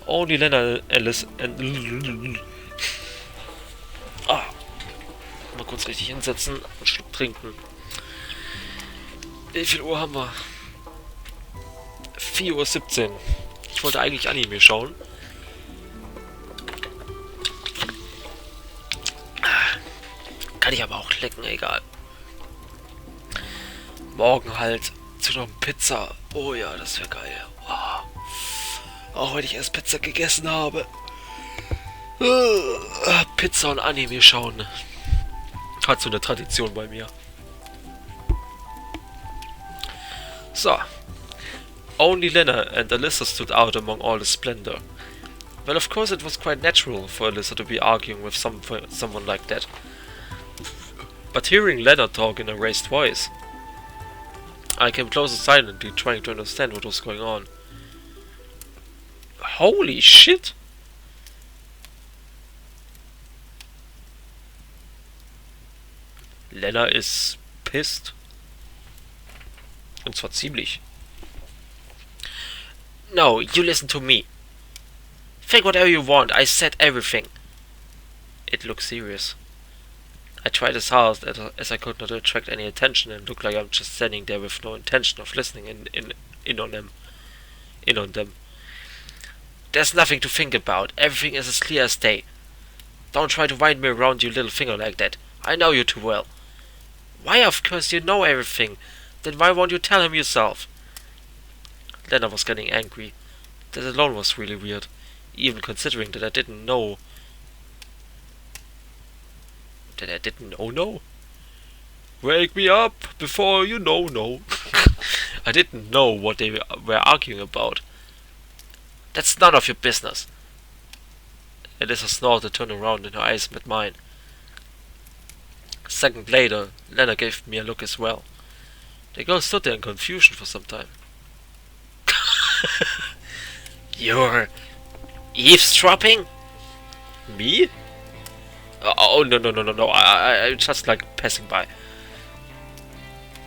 Only Lena and Alisa and... Mal kurz richtig hinsetzen, einen Schluck trinken. Wie viel Uhr haben wir? 4:17 Uhr. Ich wollte eigentlich Anime schauen. Kann ich aber auch lecken, egal. Morgen halt zu noch Pizza. Oh ja, das wäre geil. Wow. Auch wenn ich erst Pizza gegessen habe. Pizza und Anime schauen. Hat so eine Tradition bei mir. So. Only Lena and Alisa stood out among all the splendor. Well, of course it was quite natural for Alisa to be arguing with someone like that. But hearing Lena talk in a raised voice, I came closer silently, trying to understand what was going on. Holy shit! Lena is pissed. Und zwar ziemlich. No, you listen to me. Think whatever you want, I said everything. It looked serious. I tried as hard as I could not to attract any attention and look like I'm just standing there with no intention of listening in on them. There's nothing to think about. Everything is as clear as day. Don't try to wind me around your little finger like that. I know you too well. Why, of course you know everything. Then why won't you tell him yourself? Lena was getting angry. That alone was really weird, even considering that I didn't know. No. Wake me up before you know no. I didn't know what they were arguing about. That's none of your business. Alisa snorted, turned around, and her eyes met mine. A second later, Lena gave me a look as well. The girl stood there in confusion for some time. You're eavesdropping? Me? Oh, no. I'm just like passing by.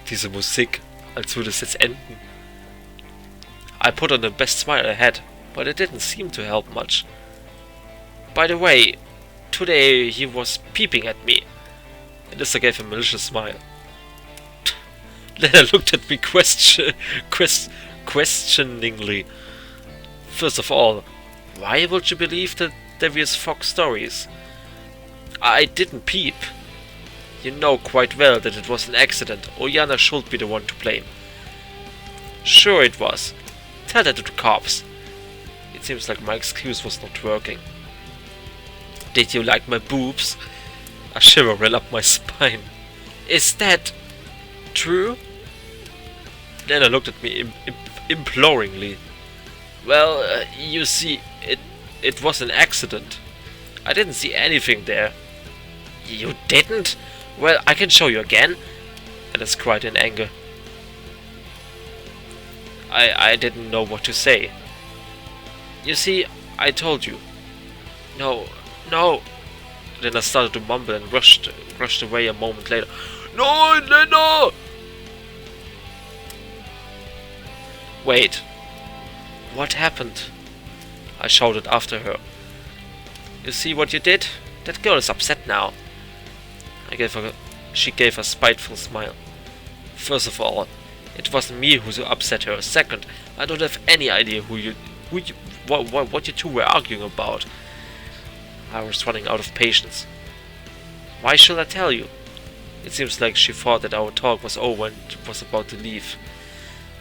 Diese Musik, als würde es jetzt enden. I put on the best smile I had, but it didn't seem to help much. By the way, today he was peeping at me. Alisa gave a malicious smile. Lena looked at me questioningly. First of all, why would you believe the devious Fox stories? I didn't peep. You know quite well that it was an accident, or Jana should be the one to blame. Sure it was. Tell that to the cops. It seems like my excuse was not working. Did you like my boobs? A shiver ran up my spine. Is that true? Lena looked at me imploringly. Well, you see, it was an accident. I didn't see anything there. You didn't? Well, I can show you again. Alice cried in anger. I didn't know what to say. You see, I told you. No. Lena started to mumble and rushed away a moment later. No, Lena! Wait. What happened? I shouted after her. You see what you did? That girl is upset now. She gave a spiteful smile. First of all, it wasn't me who upset her. Second, I don't have any idea what you two were arguing about. I was running out of patience. Why should I tell you? It seems like she thought that our talk was over and was about to leave.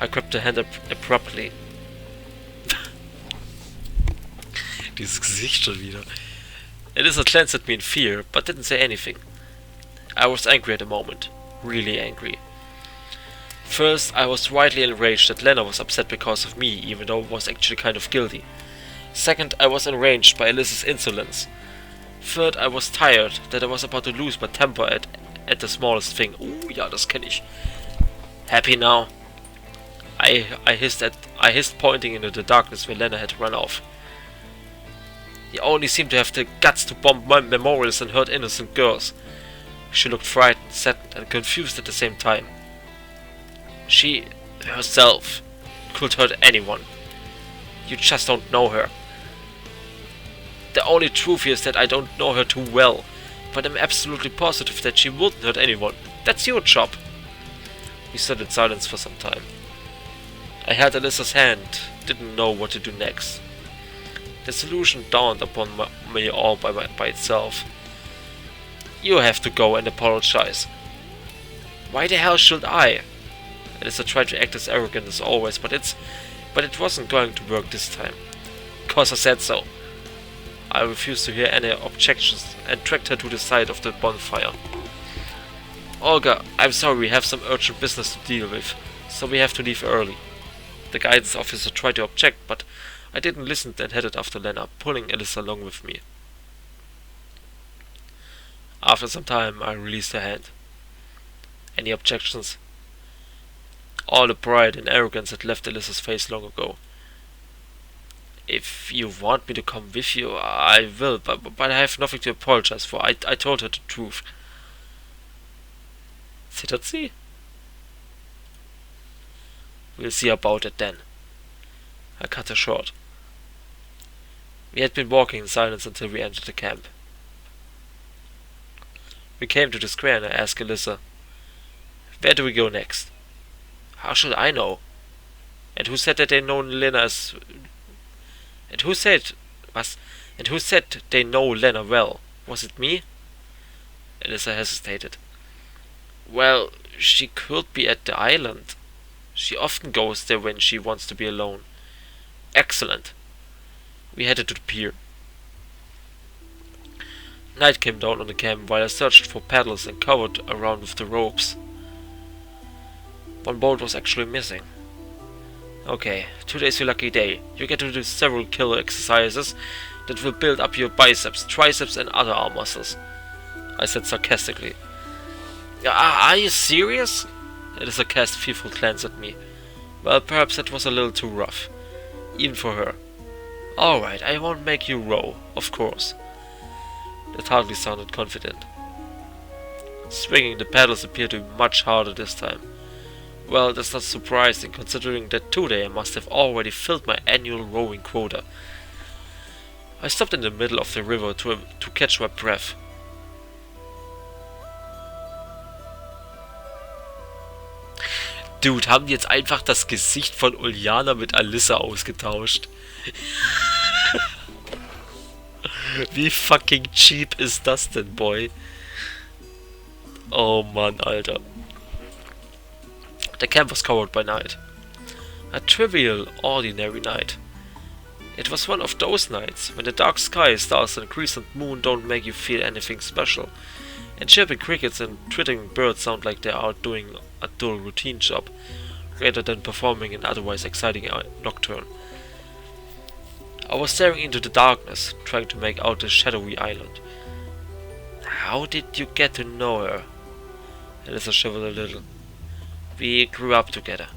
I grabbed her hand abruptly. Dieses Gesicht schon wieder. Alisa glanced at me in fear, but didn't say anything. I was angry at the moment. Really angry. First, I was rightly enraged that Lena was upset because of me, even though I was actually kind of guilty. Second, I was enraged by Alisa's insolence. Third, I was tired that I was about to lose my temper at the smallest thing. Oh ja, das kenne ich. Happy now? I hissed, pointing into the darkness where Lena had run off. You only seem to have the guts to bomb memorials and hurt innocent girls. She looked frightened, saddened, and confused at the same time. She, herself, could hurt anyone. You just don't know her. The only truth here is that I don't know her too well, but I'm absolutely positive that she wouldn't hurt anyone. That's your job. We stood in silence for some time. I held Alisa's hand, didn't know what to do next. The solution dawned upon me all by itself. You have to go and apologize. Why the hell should I? Alisa tried to act as arrogant as always, but it wasn't going to work this time. 'Cause I said so. I refused to hear any objections and dragged her to the side of the bonfire. Olga, I'm sorry, we have some urgent business to deal with, so we have to leave early. The guidance officer tried to object, but I didn't listen and headed after Lena, pulling Alisa along with me. After some time, I released her hand. Any objections? All the pride and arrogance had left Alisa's face long ago. If you want me to come with you, I will, but I have nothing to apologize for. I told her the truth. Zittert sie? We'll see about it then. I cut her short. We had been walking in silence until we entered the camp. We came to the square and I asked Alisa, where do we go next? How should I know? And who said that they know Lena as... And who said they know Lena well? Was it me? Alisa hesitated. Well, she could be at the island. She often goes there when she wants to be alone. Excellent. We headed to the pier. Night came down on the camp while I searched for paddles and covered around with the ropes. One boat was actually missing. Okay, today's your lucky day. You get to do several killer exercises that will build up your biceps, triceps and other arm muscles, I said sarcastically. Are you serious? Alisa cast a fearful glance at me. Well, perhaps that was a little too rough. Even for her. Alright, I won't make you row, of course. That hardly sounded confident. Swinging the paddles appeared to be much harder this time. Well, that's not surprising, considering that today I must have already filled my annual rowing quota. I stopped in the middle of the river to catch my breath. Dude, haben die jetzt einfach das Gesicht von Uljana mit Alisa ausgetauscht? Wie fucking cheap ist das denn, boy? Oh Mann, Alter. The camp was covered by night. A trivial, ordinary night. It was one of those nights when the dark sky, stars and crescent moon don't make you feel anything special, and chirping crickets and twittering birds sound like they are doing a dull routine job, rather than performing an otherwise exciting nocturne. I was staring into the darkness, trying to make out the shadowy island. How did you get to know her? Alisa shivered a little. We grew up together,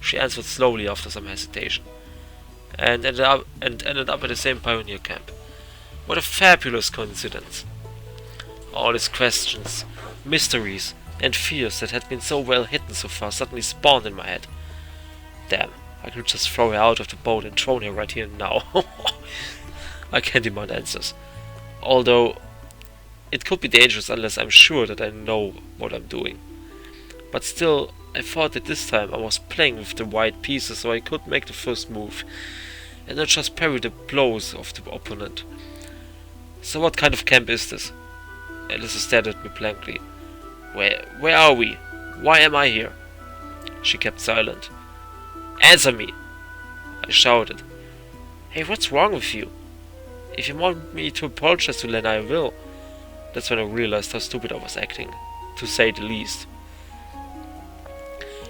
she answered slowly after some hesitation, and ended up at the same pioneer camp. What a fabulous coincidence! All these questions, mysteries, and fears that had been so well hidden so far suddenly spawned in my head. Damn, I could just throw her out of the boat and throw her right here and now. I can't demand answers. Although, it could be dangerous unless I'm sure that I know what I'm doing. But still, I thought that this time I was playing with the white pieces so I could make the first move, and not just parry the blows of the opponent. So what kind of camp is this? Alisa stared at me blankly. Where are we? Why am I here? She kept silent. Answer me! I shouted. Hey, what's wrong with you? If you want me to apologize to Lena, I will. That's when I realized how stupid I was acting, to say the least.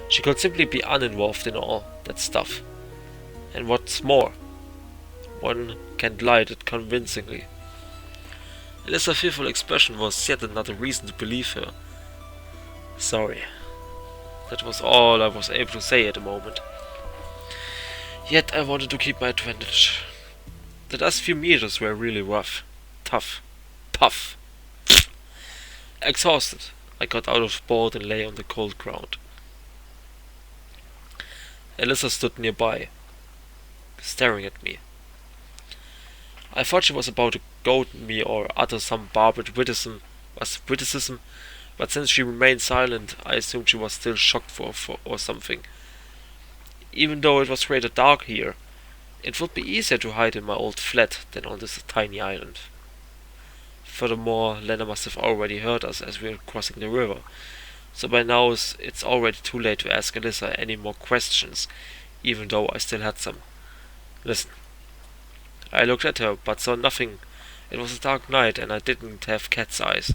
She could simply be uninvolved in all that stuff. And what's more, one can lie that convincingly. Alisa's fearful expression was yet another reason to believe her. Sorry. That was all I was able to say at the moment. Yet I wanted to keep my advantage. The last few meters were really rough. Tough. Puff. Exhausted, I got out of the boat and lay on the cold ground. Alisa stood nearby, staring at me. I thought she was about to goad me or utter some barbed witticism, but since she remained silent, I assumed she was still shocked for or something. Even though it was rather dark here, it would be easier to hide in my old flat than on this tiny island. Furthermore, Lena must have already heard us as we were crossing the river, so by now it's already too late to ask Alisa any more questions, even though I still had some. Listen. I looked at her, but saw nothing. It was a dark night, and I didn't have cat's eyes.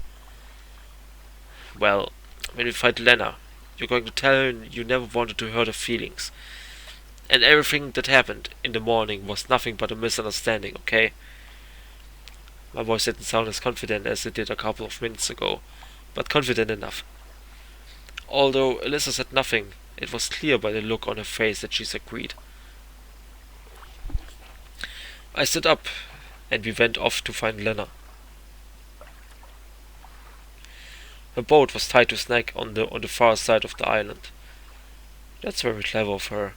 Well, when we find Lena, you're going to tell her you never wanted to hurt her feelings. And everything that happened in the morning was nothing but a misunderstanding, okay? My voice didn't sound as confident as it did a couple of minutes ago, but confident enough. Although Alisa said nothing, it was clear by the look on her face that she's agreed. I stood up, and we went off to find Lena. Her boat was tied to a snag on the far side of the island. That's very clever of her.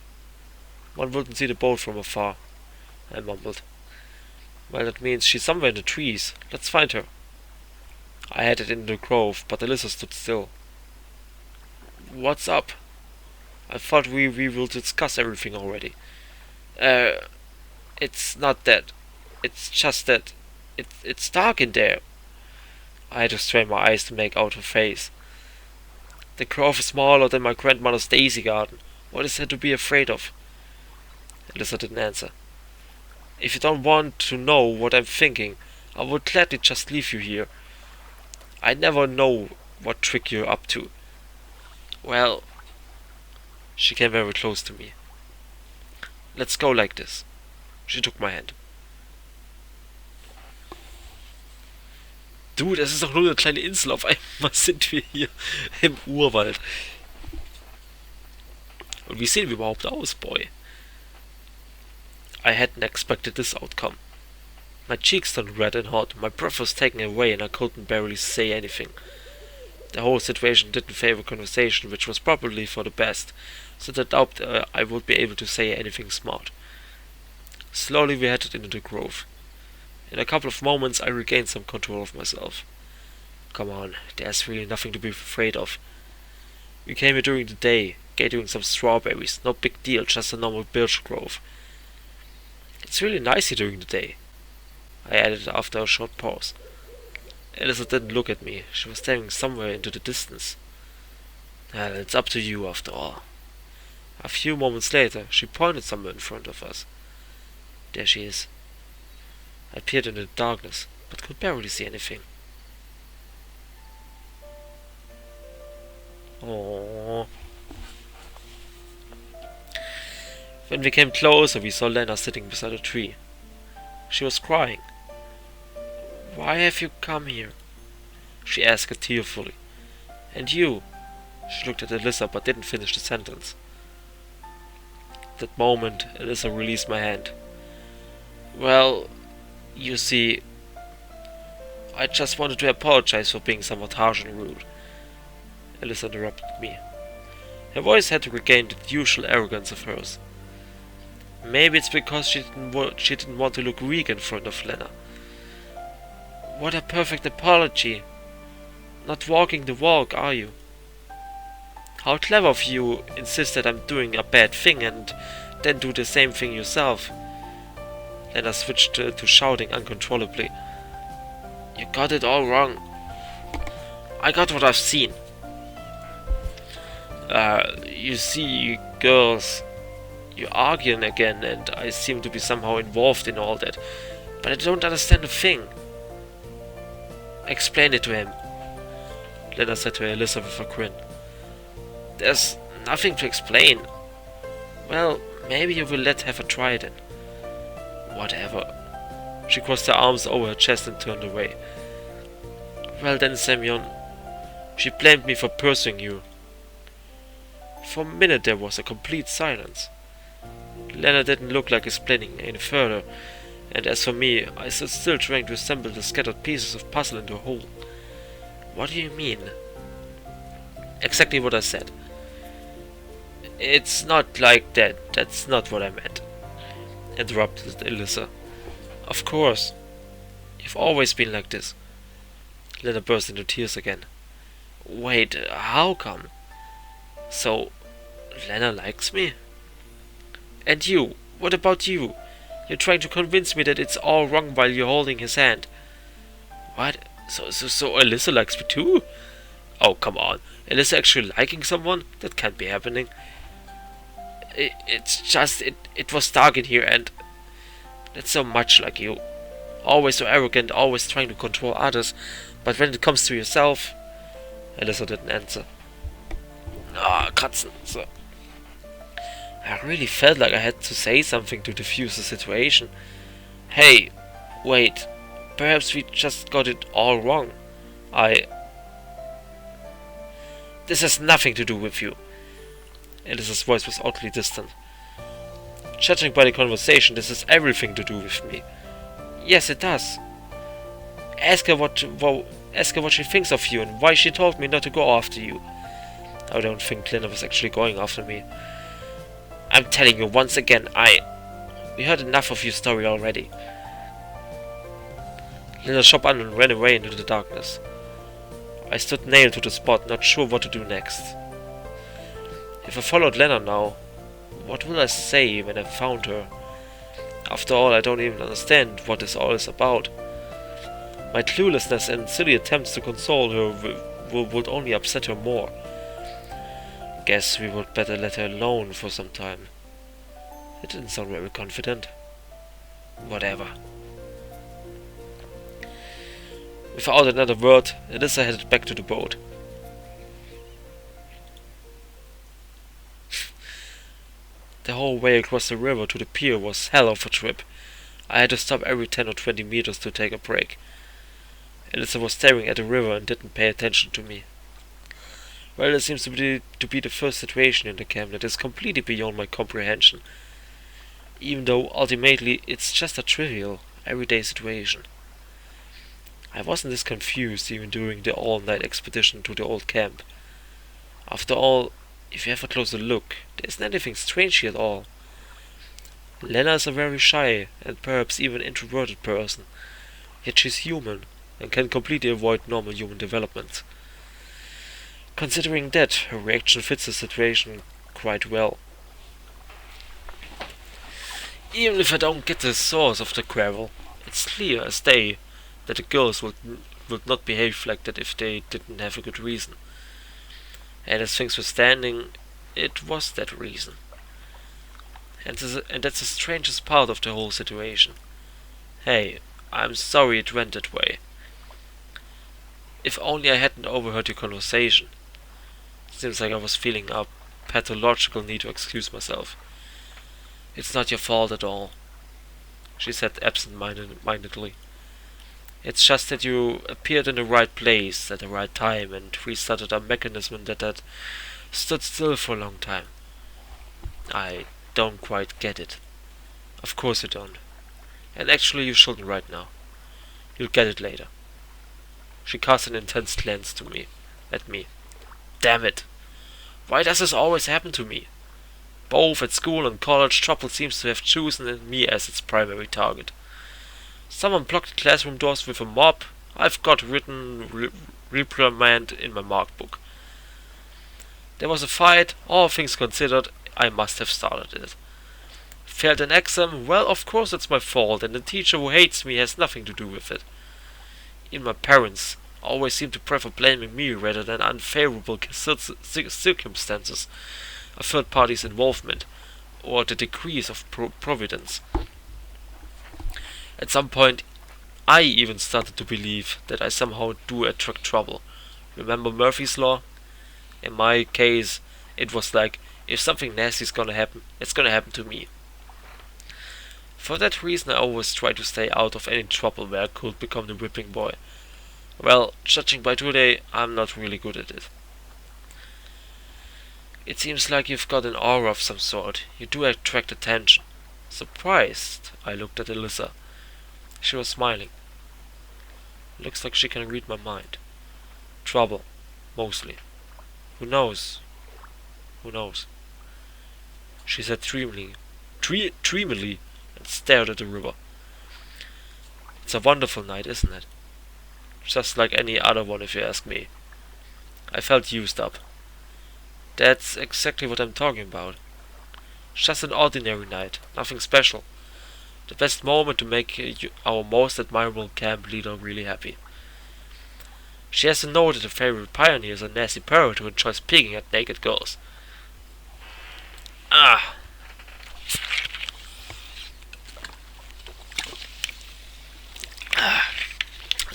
One wouldn't see the boat from afar, I mumbled. Well, that means she's somewhere in the trees. Let's find her. I headed into the grove, but Alisa stood still. What's up? I thought we will discuss everything already. It's not that. It's just that it's dark in there. I had to strain my eyes to make out her face. The grove is smaller than my grandmother's daisy garden. What is there to be afraid of? Alisa didn't answer. If you don't want to know what I'm thinking, I would gladly just leave you here. I never know what trick you're up to. Well, she came very close to me. Let's go like this. She took my hand. Du, das ist doch nur eine kleine Insel. Auf einmal sind wir hier im Urwald. Und wie sehen wir überhaupt aus, Boy? I hadn't expected this outcome. My cheeks turned red and hot, my breath was taken away and I couldn't barely say anything. The whole situation didn't favor conversation, which was probably for the best, since I doubt I would be able to say anything smart. Slowly we headed into the grove. In a couple of moments I regained some control of myself. Come on, there's really nothing to be afraid of. We came here during the day, gathering some strawberries, no big deal, just a normal birch grove. It's really nice here during the day, I added after a short pause. Alisa didn't look at me, she was staring somewhere into the distance. Well, it's up to you after all. A few moments later, she pointed somewhere in front of us. There she is. I peered into the darkness, but could barely see anything. Aww. When we came closer, we saw Lena sitting beside a tree. She was crying. Why have you come here? She asked tearfully. And you? She looked at Alisa but didn't finish the sentence. At that moment, Alisa released my hand. Well, you see, I just wanted to apologize for being somewhat harsh and rude. Alisa interrupted me. Her voice had to regain the usual arrogance of hers. Maybe it's because she didn't want to look weak in front of Lena. What a perfect apology. Not walking the walk, are you? How clever of you insist that I'm doing a bad thing and then do the same thing yourself. Lena switched to shouting uncontrollably. You got it all wrong. I got what I've seen. You see, girls, you're arguing again and I seem to be somehow involved in all that. But I don't understand a thing. Explain it to him, Lena said to Alisa with a grin. There's nothing to explain. Well, maybe you will let have a try then. Whatever. She crossed her arms over her chest and turned away. Well then, Semyon, she blamed me for pursuing you. For a minute there was a complete silence. Lena didn't look like explaining any further, and as for me, I stood still trying to assemble the scattered pieces of puzzle into a whole. What do you mean? Exactly what I said. It's not like that. That's not what I meant, interrupted Alisa. Of course. You've always been like this. Lena burst into tears again. Wait, how come? So, Lena likes me? And you? What about you? You're trying to convince me that it's all wrong while you're holding his hand. What? So Alisa likes me too? Oh, come on. Alisa actually liking someone? That can't be happening. It's just, it was dark in here and that's so much like you. Always so arrogant, always trying to control others, but when it comes to yourself... Alisa didn't answer. Katzen. So. I really felt like I had to say something to defuse the situation. Hey, wait. Perhaps we just got it all wrong. This has nothing to do with you. Alisa's voice was oddly distant. Judging by the conversation, this has everything to do with me. Yes, it does. Ask her what she thinks of you and why she told me not to go after you. I don't think Lena was actually going after me. I'm telling you once again, we heard enough of your story already. Lena shot on and ran away into the darkness. I stood nailed to the spot, not sure what to do next. If I followed Lena now, what will I say when I found her? After all, I don't even understand what this all is about. My cluelessness and silly attempts to console her would only upset her more. Guess we would better let her alone for some time. It didn't sound very confident. Whatever. Without another word, Alisa headed back to the boat. The whole way across the river to the pier was hell of a trip. I had to stop every 10 or 20 meters to take a break. Alisa was staring at the river and didn't pay attention to me. Well, it seems to be the first situation in the camp that is completely beyond my comprehension. Even though, ultimately, it's just a trivial, everyday situation. I wasn't this confused even during the all-night expedition to the old camp. After all, if you have a closer look, there isn't anything strange here at all. Lena is a very shy and perhaps even introverted person, yet she's human and can completely avoid normal human development. Considering that, her reaction fits the situation quite well. Even if I don't get the source of the quarrel, it's clear as day that the girls would not behave like that if they didn't have a good reason. And as things were standing, it was that reason. And that's the strangest part of the whole situation. Hey, I'm sorry it went that way. If only I hadn't overheard your conversation. Seems like I was feeling a pathological need to excuse myself. It's not your fault at all, she said absent-mindedly. It's just that you appeared in the right place at the right time and restarted a mechanism that had stood still for a long time. I don't quite get it. Of course you don't. And actually you shouldn't right now. You'll get it later. She cast an intense glance at me. Damn it! Why does this always happen to me? Both at school and college, trouble seems to have chosen me as its primary target. Someone blocked the classroom doors with a mop. I've got written reprimand in my mark book. There was a fight. All things considered, I must have started it. Failed an exam. Well, of course it's my fault, and the teacher who hates me has nothing to do with it. Even my parents always seem to prefer blaming me rather than unfavorable circumstances, a third party's involvement, or the decrees of providence. At some point, I even started to believe that I somehow do attract trouble. Remember Murphy's Law? In my case, it was like, if something nasty's gonna happen, it's gonna happen to me. For that reason I always tried to stay out of any trouble where I could become the whipping boy. Well, judging by today, I'm not really good at it. It seems like you've got an aura of some sort. You do attract attention. Surprised, I looked at Alisa. She was smiling. Looks like she can read my mind. Trouble, mostly. Who knows? Who knows? She said dreamily, and stared at the river. It's a wonderful night, isn't it? Just like any other one, if you ask me. I felt used up. That's exactly what I'm talking about. Just an ordinary night, nothing special. The best moment to make our most admirable camp leader really happy. She has to know that her favorite pioneer is a nasty parrot who enjoys picking at naked girls. Ah!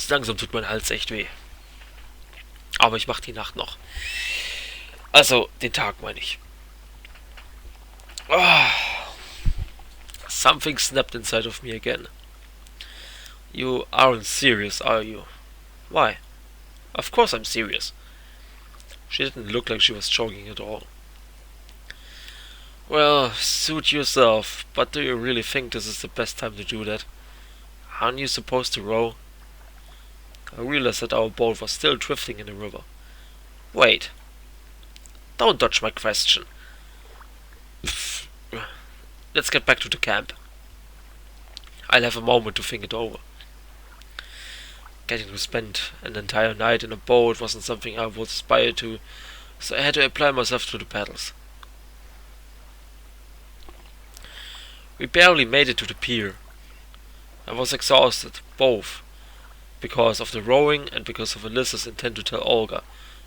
Langsam tut mein Hals echt weh. Aber ich mach die Nacht noch. Also, den Tag meine ich. Oh. Something snapped inside of me again. You aren't serious, are you? Why? Of course I'm serious. She didn't look like she was joking at all. Well, suit yourself, but do you really think this is the best time to do that? Aren't you supposed to row? I realized that our boat was still drifting in the river. Wait. Don't dodge my question. Let's get back to the camp. I'll have a moment to think it over. Getting to spend an entire night in a boat wasn't something I would aspire to, so I had to apply myself to the paddles. We barely made it to the pier. I was exhausted, both because of the rowing and because of Alisa's intent to tell Olga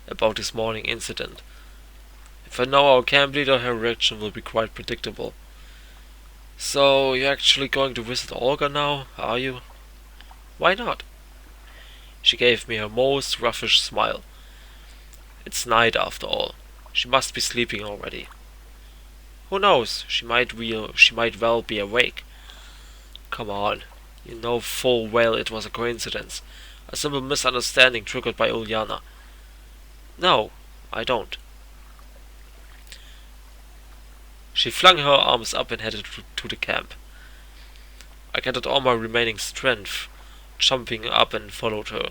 about this morning incident. If I know our camp leader, her reaction will be quite predictable. So, you're actually going to visit Olga now, are you? Why not? She gave me her most roughish smile. It's night after all. She must be sleeping already. Who knows? She might well be awake. Come on. You know full well it was a coincidence. A simple misunderstanding triggered by Ulyana. No, I don't. She flung her arms up and headed to the camp. I gathered all my remaining strength, jumping up and followed her.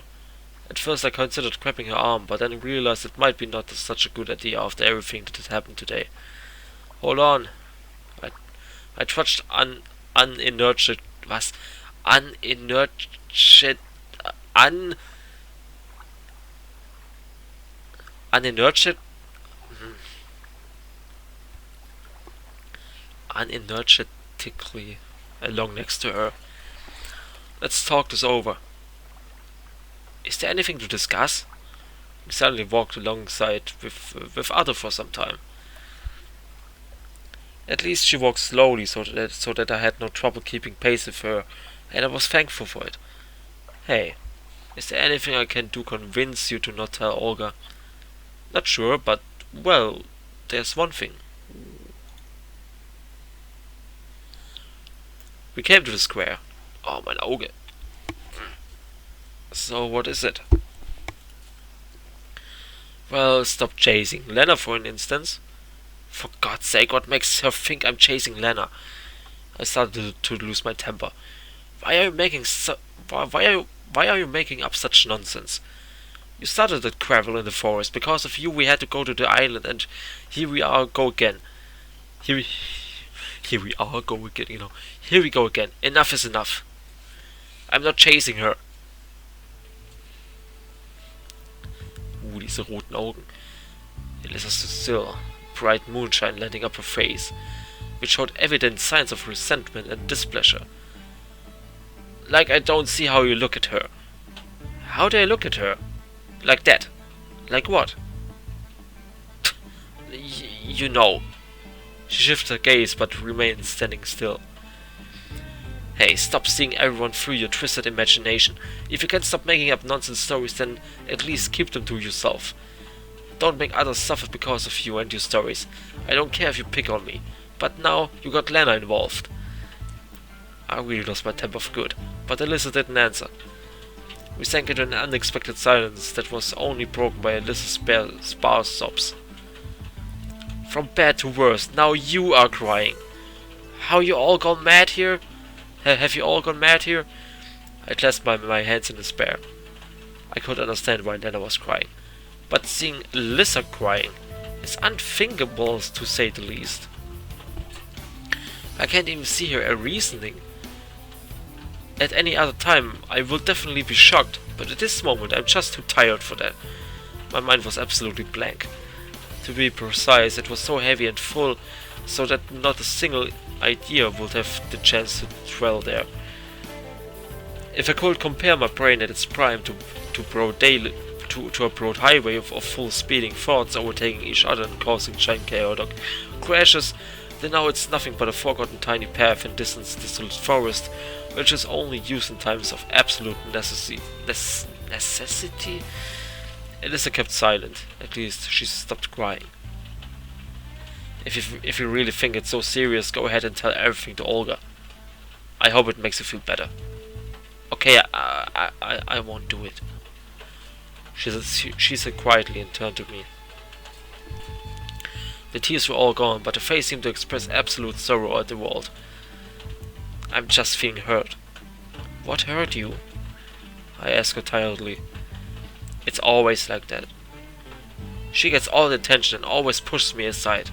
At first I considered grabbing her arm, but then realized it might be not such a good idea after everything that had happened today. Hold on. I trudged uninterrupted. Was? Uninterrupted. Unenergetically along next to her. Let's talk this over. Is there anything to discuss? We suddenly walked alongside with Other for some time. At least she walked slowly so that I had no trouble keeping pace with her, and I was thankful for it. Hey, is there anything I can do to convince you to not tell Olga? Not sure, but, well, there's one thing. We came to the square. Oh, mein Auge. So, what is it? Well, stop chasing Lena, for an instance. For God's sake, what makes her think I'm chasing Lena? I started to lose my temper. Why are you making up such nonsense? You started that quarrel in the forest. Because of you, we had to go to the island, and here we are go again. Here we go again. Enough is enough. I'm not chasing her. Diese roten Augen. Alisa stood still, bright moonshine lighting up her face, which showed evident signs of resentment and displeasure. Like I don't see how you look at her. How do I look at her? Like that. Like what? You know. She shifted her gaze but remained standing still. Hey, stop seeing everyone through your twisted imagination. If you can stop making up nonsense stories, then at least keep them to yourself. Don't make others suffer because of you and your stories. I don't care if you pick on me. But now you got Lena involved. I really lost my temper for good, but Alisa didn't answer. We sank into an unexpected silence that was only broken by Alisa's sparse sobs. From bad to worse, now you are crying. How you all gone mad here? Have you all gone mad here? I clasped my hands in despair. I could understand why Lena was crying, but seeing Alisa crying is unthinkable to say the least. I can't even see her reasoning. At any other time, I will definitely be shocked, but at this moment, I'm just too tired for that. My mind was absolutely blank. To be precise, it was so heavy and full, so that not a single idea would have the chance to dwell there. If I could compare my brain at its prime to a broad highway of full speeding thoughts overtaking each other and causing giant chaotic crashes, then now it's nothing but a forgotten tiny path in distant desolate forest, which is only used in times of absolute necessity. Alisa kept silent. At least she stopped crying. If you really think it's so serious, go ahead and tell everything to Olga. I hope it makes you feel better. Okay, I won't do it. She said quietly and turned to me. The tears were all gone, but the face seemed to express absolute sorrow at the world. I'm just feeling hurt. What hurt you? I asked her tiredly. It's always like that. She gets all the attention and always pushes me aside.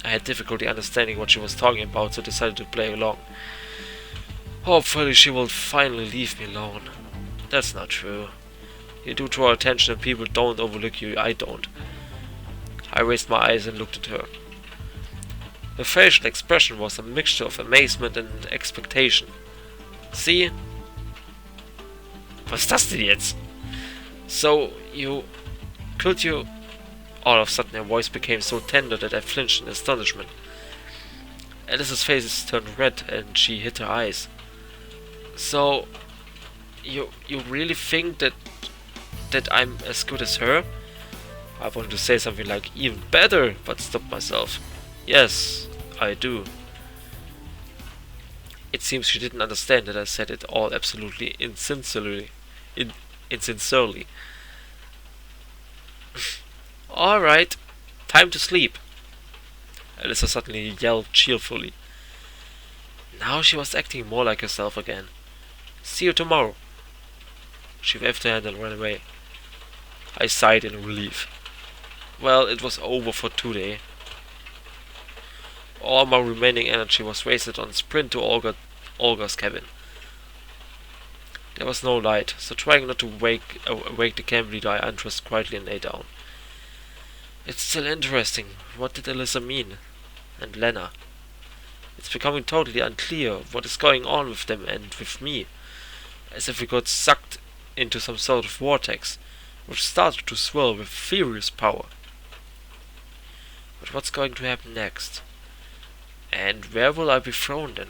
I had difficulty understanding what she was talking about, so decided to play along. Hopefully she will finally leave me alone. That's not true. You do draw attention and people don't overlook you, I don't. I raised my eyes and looked at her. Her facial expression was a mixture of amazement and expectation. See? Was das denn jetzt? So, could you... All of a sudden her voice became so tender that I flinched in astonishment. Alice's face turned red and she hid her eyes. So, you really think that I'm as good as her? I wanted to say something like even better, but stopped myself. Yes, I do. It seems she didn't understand that I said it all absolutely insincerely. Alright, time to sleep. Alisa suddenly yelled cheerfully. Now she was acting more like herself again. See you tomorrow. She waved her hand and ran away. I sighed in relief. Well, it was over for today. All my remaining energy was wasted on a sprint to Olga's cabin. There was no light, so trying not to wake the camp leader, I undressed quietly and lay down. It's still interesting. What did Alisa mean? And Lena? It's becoming totally unclear what is going on with them and with me. As if we got sucked into some sort of vortex, which started to swirl with furious power. But what's going to happen next? And where will I be thrown then?